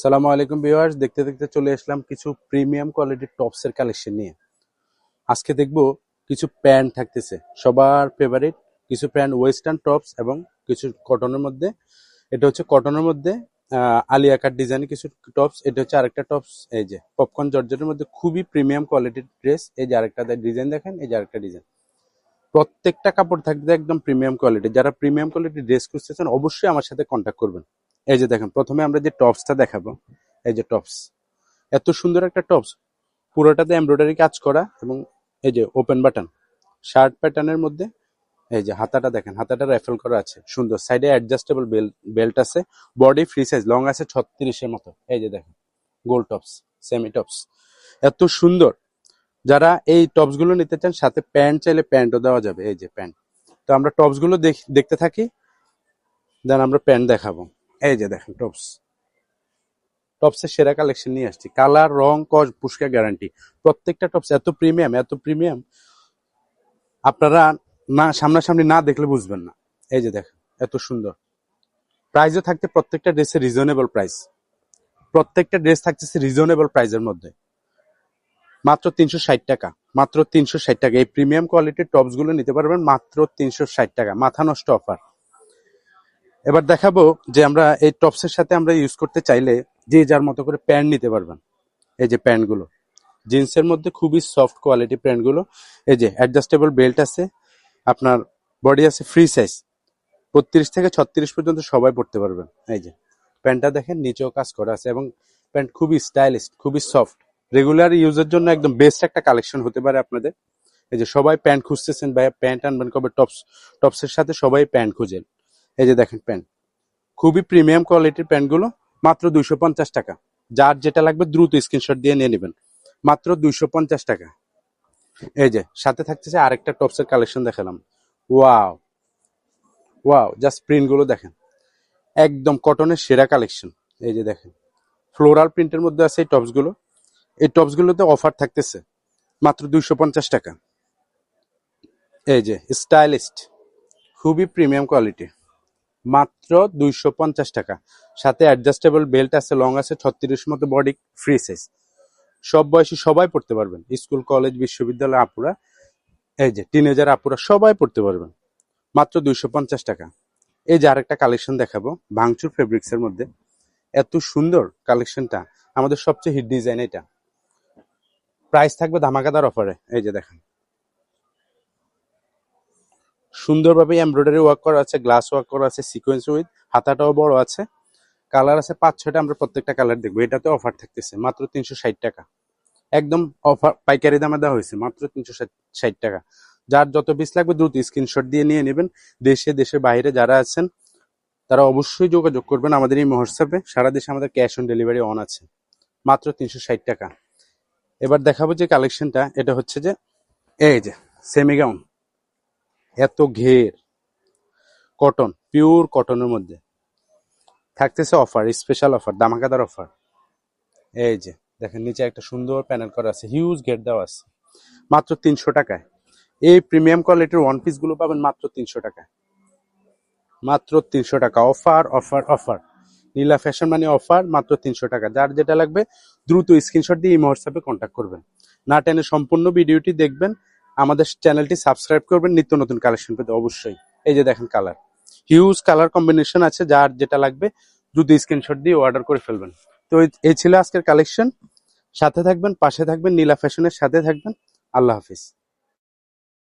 সালামু আলাইকুম ভিউয়ার্স, দেখতে দেখতে চলে আসলাম কিছু প্রিমিয়াম কোয়ালিটির টপস এর কালেকশন নিয়ে। আজকে দেখবো কিছু প্যান্ট থাকতেছে সবার ফেভারিট, কিছু প্যান্ট ওয়েস্টার্ন টপস এবং কিছু কটনের মধ্যে। এটা হচ্ছে কটনের মধ্যে আলিয়া কাট ডিজাইনের কিছু টপস। এটা হচ্ছে আরেকটা টপস, এই যে পপকর্ন জর্জেটের মধ্যে খুবই প্রিমিয়াম কোয়ালিটির ড্রেস। এই যে আরেকটা ডিজাইন দেখেন, এই যে আরেকটা ডিজাইন। প্রত্যেকটা কাপড় থাকবে একদম প্রিমিয়াম কোয়ালিটি। যারা প্রিমিয়াম কোয়ালিটির ড্রেস খুঁজতেছেন অবশ্যই আমার সাথে কন্ট্যাক্ট করবেন। এই যে দেখেন, প্রথমে আমরা যে টপসটা দেখাবো, এই যে টপস, এত সুন্দর একটা টপস, পুরোটাতে এমব্রয়ডারি কাজ করা এবং এই যে ওপেন বাটন শার্ট প্যাটার্নের মধ্যে। এই যে হাতাটা দেখেন, হাতাটা র্যাফেল করা আছে সুন্দর, সাইডে অ্যাডজাস্টেবল বেল্ট আছে, বডি ফ্রি সাইজ, লং আছে 36-এর মতো। এই যে দেখেন গোল টপস, সেমি টপস, এত সুন্দর। যারা এই টপস গুলো নিতে চান, সাথে প্যান্ট চাইলে প্যান্টও দেওয়া যাবে। এই যে প্যান্ট। তো আমরা টপস গুলো দেখতে থাকি, দেন আমরা প্যান্ট দেখাবো। এই যে দেখেন টপস, টপসের সেরা কালেকশন নিয়ে আসছি। কালার, রং, কস, পুস্কা গ্যারান্টি। প্রত্যেকটা টপস এত প্রিমিয়াম, এত প্রিমিয়াম, আপনারা না সামনাসামনি না দেখলে বুঝবেন না। এই যে দেখেন এত সুন্দর। প্রাইসও থাকতে প্রত্যেকটা ড্রেসের রিজনেবল প্রাইস, প্রত্যেকটা ড্রেস থাকতেছে রিজনেবল প্রাইসের মধ্যে, মাত্র 360 টাকা। মাত্র 360 টাকা এই প্রিমিয়াম কোয়ালিটির টপস গুলো নিতে পারবেন মাত্র 360 টাকা। মাথা নষ্ট অফার। এবার দেখাবো যে আমরা এই টপসের সাথে আমরা ইউজ করতে চাইলে যে যার মতো করে প্যান্ট নিতে পারবেন। এই যে প্যান্ট গুলো জিন্সের মধ্যে খুবই সফট কোয়ালিটি প্যান্ট গুলো। এই যে অ্যাডজাস্টেবল বেল্ট আছে, আপনার বডি আছে ফ্রি সাইজ, 32 থেকে 36 পর্যন্ত সবাই পড়তে পারবেন। এই যে প্যান্টটা দেখেন, নিচেও কাজ করা আছে এবং প্যান্ট খুবই স্টাইলিশ, খুবই সফট। রেগুলার ইউজের জন্য একদম বেস্ট একটা কালেকশন হতে পারে আপনাদের। এই যে সবাই প্যান্ট খুঁজতেছেন, ভাই প্যান্ট আনবেন কবে, টপসের সাথে সবাই প্যান্ট খুঁজেন। এই যে দেখেন প্যান্ট, খুবই প্রিমিয়াম কোয়ালিটির প্যান্টগুলো, মাত্র 250 টাকা। যার যেটা লাগবে দ্রুত স্ক্রিনশট দিয়ে নিয়ে নেবেন, মাত্র 250 টাকা। এই যে সাথে থাকতেছে আরেকটা টপসের কালেকশন দেখালাম। ওয়াও ওয়াও, জাস্ট প্রিন্ট গুলো দেখেন, একদম কটনের সেরা কালেকশন। এই যে দেখেন ফ্লোরাল প্রিন্টের মধ্যে আছে এই টপস গুলো। এই টপস গুলোতে অফার থাকতেছে মাত্র 250 টাকা। এই যে স্টাইলিস্ট, খুবই প্রিমিয়াম কোয়ালিটি, মাত্র 250 টাকা। সাথে অ্যাডজাস্টেবল বেল্ট আছে, লং আছে 36 মতো, বডি ফ্রি সাইজ, সব বয়সী সবাই পড়তে পারবেন। স্কুল, কলেজ, বিশ্ববিদ্যালয় আপুরা, এই যে টিনেজার আপুরা সবাই পড়তে পারবেন, মাত্র 250 টাকা। এই যে আরেকটা কালেকশন দেখাবো ভাঙচুর ফেব্রিক্স এর মধ্যে, এত সুন্দর কালেকশনটা, আমাদের সবচেয়ে হিট ডিজাইন এটা। প্রাইস থাকবে ধামাকাদার অফারে। এই যে দেখেন সুন্দরভাবে এমব্রয়ডারি ওয়ার্ক করা আছে, গ্লাস ওয়ার্ক করা আছে, সিকোয়েন্স উইথ, হাতাটাও বড় আছে, কালার আছে 5-6টা। আমরা প্রত্যেকটা কালার দেখবো। এটাতে অফার থাকতেছে মাত্র 360 টাকা, একদম অফার পাইকারি দামে দেওয়া হয়েছে, মাত্র 360 টাকা। যার যত পিস লাগবে দ্রুত স্ক্রিনশট দিয়ে নিয়ে নেবেন। দেশের বাইরে যারা আছেন তারা অবশ্যই যোগাযোগ করবেন আমাদের এই হোয়াটসঅ্যাপে। সারা দেশে আমাদের ক্যাশ অন ডেলিভারি অন আছে, মাত্র 360 টাকা। এবার দেখাবো যে কালেকশনটা, এটা হচ্ছে যে এই যে সেমি গাউন, এত ঘের, কটন, পিওর কটনের মধ্যে থাকতেছে অফার, স্পেশাল অফার, ধামাকাদার অফার। এই যে দেখেন নিচে একটা সুন্দর প্যানেল করা আছে, হিউজ গেট দেওয়া আছে, মাত্র 300 টাকায়। এই প্রিমিয়াম কোয়ালিটির ওয়ান পিস গুলো পাবেন মাত্র 300 টাকায়, মাত্র 300 টাকা। অফার অফার অফার, নীলা ফ্যাশন মানে অফার, মাত্র 300 টাকা। যার যেটা লাগবে দ্রুত স্ক্রিনশট দিয়ে এই হোয়াটসঅ্যাপে কন্ট্যাক্ট করবেন। না টেনে সম্পূর্ণ ভিডিওটি দেখবেন, আমাদের চ্যানেলটি সাবস্ক্রাইব করবেন নিত্য নতুন কালেকশন পেতে অবশ্যই। এই যে দেখেন কালার, হিউজ কালার কম্বিনেশন আছে, যার যেটা লাগবে দ্রুত স্ক্রিনশট দিয়ে অর্ডার করে ফেলবেন। তো এই ছিল আজকের কালেকশন। সাথে থাকবেন, পাশে থাকবেন, নীলা ফ্যাশনের সাথে থাকবেন। আল্লাহ হাফিজ।